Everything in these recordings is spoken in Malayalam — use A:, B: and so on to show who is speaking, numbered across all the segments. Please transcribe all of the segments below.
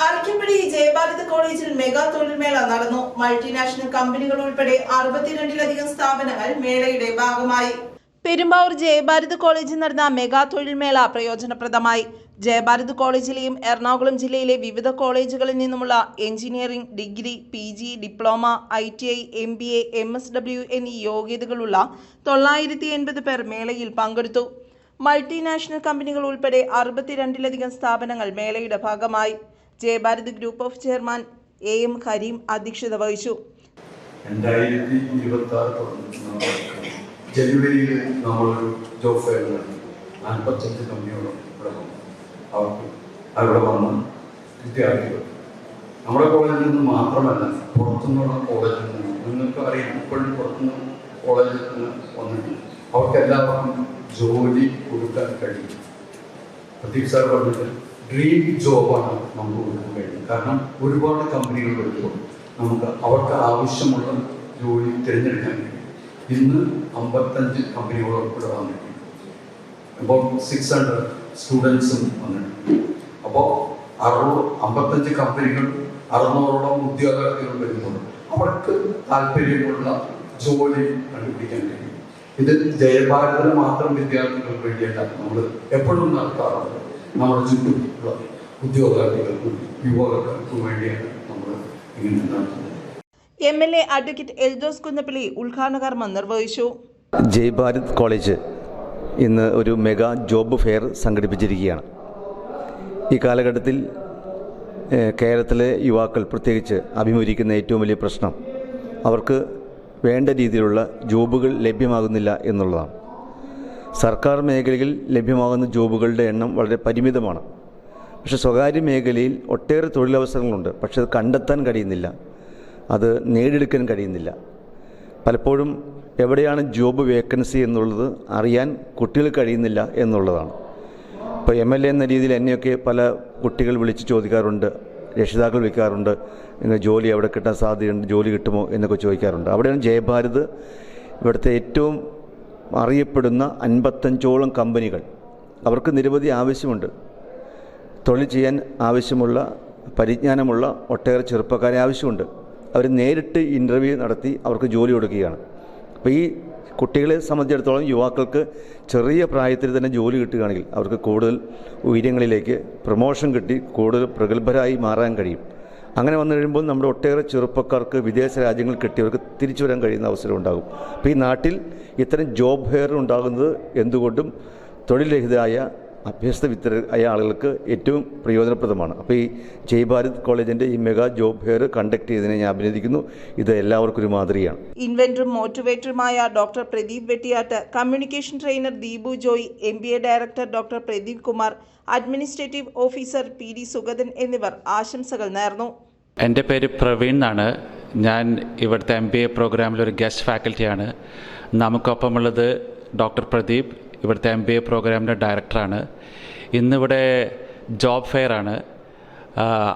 A: അരിക്കമ്പടി ജയഭാരത് കോളേജിൽ മെഗാ തൊഴിൽ മേള നടന്നു. മൾട്ടിനാഷണൽ കമ്പനികൾ ഉൾപ്പെടെ 62ലധികം സ്ഥാപനങ്ങൾ മേളയുടെ ഭാഗമായി. പെരുമ്പാവൂർ ജയഭാരത് കോളേജിൽ നടന്ന മെഗാ തൊഴിൽ മേള പ്രയോജനപ്രദമായി. ജയഭാരത് കോളേജിലെയും എറണാകുളം ജില്ലയിലെ വിവിധ കോളേജുകളിൽ നിന്നുമുള്ള engineering, degree, PG, diploma, ITI, MBA, MSW എന്നീ യോഗ്യതകളുള്ള 980 പേർ മേളയിൽ പങ്കെടുത്തു. മൾട്ടിനാഷണൽ കമ്പനികൾ ഉൾപ്പെടെ 62ലധികം സ്ഥാപനങ്ങൾ മേളയുടെ ഭാഗമായി. Jayabharat group of chairman AM Kareem അധ്യക്ഷത വഹിച്ചു.
B: 2026 ജനുവരിയിൽ നമ്മളൊരു ജോബ് ഫെയർ നടത്തി. 45 കമ്പനികളും അവിടെ വന്ന് വിദ്യാർത്ഥികൾ നമ്മുടെ കോളേജിൽ നിന്ന് മാത്രമല്ല പുറത്തുനിന്നുള്ള കോളേജിൽ നിന്ന് നിങ്ങൾക്ക് അറിയാം ഇപ്പോഴും പുറത്തുനിന്ന് കോളേജിൽ നിന്ന് വന്നിട്ട് അവർക്കെല്ലാവർക്കും ജോലി കൊടുക്കാൻ കഴിയും. പ്രതീക് സാർ പറഞ്ഞിട്ട് ഡ്രീം ജോബാണ് നമുക്ക് കൊടുക്കാൻ കഴിയും. കാരണം ഒരുപാട് കമ്പനികൾ വരുമ്പോൾ നമുക്ക് അവർക്ക് ആവശ്യമുള്ള ജോലി തിരഞ്ഞെടുക്കാൻ കഴിയും. ഇന്ന് 55 കമ്പനികളോട് ഇവിടെ വന്നിട്ടുണ്ട്. അപ്പോൾ 600 സ്റ്റുഡൻസും വന്നിട്ടുണ്ട്. അപ്പോൾ 55 കമ്പനികൾ 600ഓളം ഉദ്യോഗാർത്ഥികൾ വരുമ്പോൾ അവർക്ക് താല്പര്യമുള്ള ജോലി കണ്ടുപിടിക്കാൻ കഴിയും. ഇത് ജയഭാരതിന് മാത്രം വിദ്യാർത്ഥികൾക്ക് വേണ്ടിയല്ല നമ്മൾ എപ്പോഴും നടത്താറുള്ളത്. നമ്മുടെ ചുറ്റുമുള്ള ഉദ്യോഗാർത്ഥികൾക്കും യുവകർക്കും വേണ്ടിയാണ് നമ്മൾ ഇങ്ങനെ നടത്തുന്നത്.
A: MLA അഡ്വക്കേറ്റ് എൽദോസ് കുന്നപ്പള്ളി ഉദ്ഘാടന കർമ്മം നിർവഹിച്ചു.
C: ജയഭാരത് കോളേജ് ഇന്ന് ഒരു മെഗാ ജോബ് ഫെയർ സംഘടിപ്പിച്ചിരിക്കുകയാണ്. ഈ കാലഘട്ടത്തിൽ കേരളത്തിലെ യുവാക്കൾ പ്രത്യേകിച്ച് അഭിമുഖീകരിക്കുന്ന ഏറ്റവും വലിയ പ്രശ്നം അവർക്ക് വേണ്ട രീതിയിലുള്ള ജോബുകൾ ലഭ്യമാകുന്നില്ല എന്നുള്ളതാണ്. സർക്കാർ മേഖലയിൽ ലഭ്യമാകുന്ന ജോബുകളുടെ എണ്ണം വളരെ പരിമിതമാണ്. പക്ഷേ സ്വകാര്യ മേഖലയിൽ ഒട്ടേറെ തൊഴിലവസരങ്ങളുണ്ട്. പക്ഷെ അത് കണ്ടെത്താൻ കഴിയുന്നില്ല, അത് നേടിയെടുക്കാൻ കഴിയുന്നില്ല. പലപ്പോഴും എവിടെയാണ് ജോബ് വേക്കൻസി എന്നുള്ളത് അറിയാൻ കുട്ടികൾക്ക് കഴിയുന്നില്ല എന്നുള്ളതാണ്. ഇപ്പോൾ MLA എന്ന രീതിയിൽ എന്നെയൊക്കെ പല കുട്ടികൾ വിളിച്ച് ചോദിക്കാറുണ്ട്, രക്ഷിതാക്കൾ വിളിക്കാറുണ്ട്, നിങ്ങൾ ജോലി എവിടെ കിട്ടാൻ സാധ്യതയുണ്ട്, ജോലി കിട്ടുമോ എന്നൊക്കെ ചോദിക്കാറുണ്ട്. അവിടെയാണ് ജയഭാരത് ഇവിടുത്തെ ഏറ്റവും അറിയപ്പെടുന്ന 55ഓളം കമ്പനികൾ. അവർക്ക് നിരവധി ആവശ്യമുണ്ട്. തൊഴിൽ ചെയ്യാൻ ആവശ്യമുള്ള പരിജ്ഞാനമുള്ള ഒട്ടേറെ ചെറുപ്പക്കാരെ ആവശ്യമുണ്ട്. അവർ നേരിട്ട് ഇൻ്റർവ്യൂ നടത്തി അവർക്ക് ജോലി കൊടുക്കുകയാണ്. അപ്പോൾ ഈ കുട്ടികളെ സംബന്ധിച്ചിടത്തോളം യുവാക്കൾക്ക് ചെറിയ പ്രായത്തിൽ തന്നെ ജോലി കിട്ടുകയാണെങ്കിൽ അവർക്ക് കൂടുതൽ ഉയരങ്ങളിലേക്ക് പ്രമോഷൻ കിട്ടി കൂടുതൽ പ്രഗത്ഭരായി മാറാൻ കഴിയും. അങ്ങനെ വന്നു കഴിയുമ്പോൾ നമ്മുടെ ഒട്ടേറെ ചെറുപ്പക്കാർക്ക് വിദേശ രാജ്യങ്ങൾ കിട്ടിയവർക്ക് തിരിച്ചു വരാൻ കഴിയുന്ന അവസരം ഉണ്ടാകും. അപ്പോൾ ഈ നാട്ടിൽ ഇത്തരം ജോബ് ഫെയർ ഉണ്ടാകുന്നത് എന്തുകൊണ്ടും തൊഴിൽരഹിതരായ അഭ്യസ്തവിദ്യരായ ആളുകൾക്ക് ഏറ്റവും പ്രയോജനപ്രദമാണ്. അപ്പോൾ ഈ ജയഭാരത് കോളേജിൻ്റെ ഈ മെഗാ ജോബ് ഫെയർ കണ്ടക്ട് ചെയ്തതിനെ ഞാൻ അഭിനന്ദിക്കുന്നു. ഇത് എല്ലാവർക്കും ഒരു മാതൃകയാണ്.
A: ഇൻവെന്ററും മോട്ടിവേറ്ററുമായ doctor Pradeep Vettiyattu, communication trainer Deepu Joy, MBA director doctor Pradeep Kumar, administrative officer PD Sugathan എന്നിവർ ആശംസകൾ നേർന്നു.
D: എൻ്റെ പേര് പ്രവീൺ എന്നാണ്. ഞാൻ ഇവിടുത്തെ MBA പ്രോഗ്രാമിലൊരു ഗസ്റ്റ് ഫാക്കൽറ്റിയാണ്. നമുക്കൊപ്പമുള്ളത് ഡോക്ടർ പ്രദീപ്, ഇവിടുത്തെ MBA പ്രോഗ്രാമിൻ്റെ ഡയറക്ടറാണ്. ഇന്നിവിടെ ജോബ് ഫെയർ ആണ്.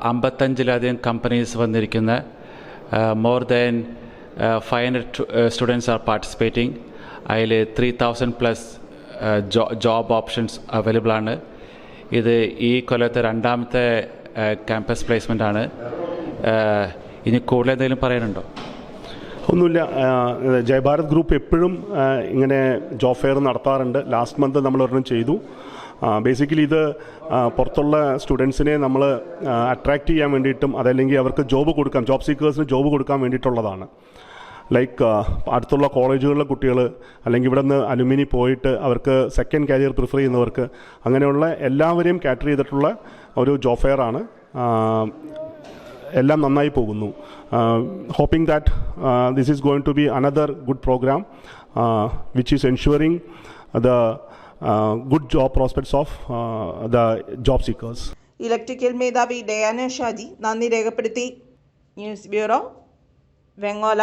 D: 55ലധികം കമ്പനീസ് വന്നിരിക്കുന്ന more than 500 students are participating. അതിൽ 3000+ ജോബ് ഓപ്ഷൻസ് അവൈലബിൾ ആണ്. ഇത് ഈ കൊല്ലത്തെ 2ാമത്തെ ക്യാമ്പസ് പ്ലേസ്മെൻ്റ് ആണ്. ഇനി കൂടുതൽ എന്തെങ്കിലും പറയാനുണ്ടോ?
E: ഒന്നുമില്ല. ജയഭാരത് ഗ്രൂപ്പ് എപ്പോഴും ഇങ്ങനെ ജോബ് ഫെയർ നടത്താറുണ്ട്. ലാസ്റ്റ് മന്ത് നമ്മളൊരെണ്ണം ചെയ്തു. ബേസിക്കലി ഇത് പുറത്തുള്ള സ്റ്റുഡൻസിനെ നമ്മൾ അട്രാക്റ്റ് ചെയ്യാൻ വേണ്ടിയിട്ടും അതല്ലെങ്കിൽ അവർക്ക് ജോബ് കൊടുക്കാൻ, ജോബ് സീക്കേഴ്സിന് ജോബ് കൊടുക്കാൻ വേണ്ടിയിട്ടുള്ളതാണ്. ലൈക്ക് അടുത്തുള്ള കോളേജുകളിലെ കുട്ടികൾ അല്ലെങ്കിൽ ഇവിടെ നിന്ന് അലുമിനി പോയിട്ട് അവർക്ക് സെക്കൻഡ് കരിയർ പ്രിഫർ ചെയ്യുന്നവർക്ക് അങ്ങനെയുള്ള എല്ലാവരെയും കാറ്റർ ചെയ്തിട്ടുള്ള ഒരു ജോബ് ഫെയർ ആണ്. എല്ലാം നന്നായി പോകുന്നു. Hoping that this is going to be another good program which is ensuring the good job prospects of the job seekers.
A: Electrical മേധാവി ഡയാന ഷാജി നന്ദി രേഖപ്പെടുത്തി. News bureau, Vengola.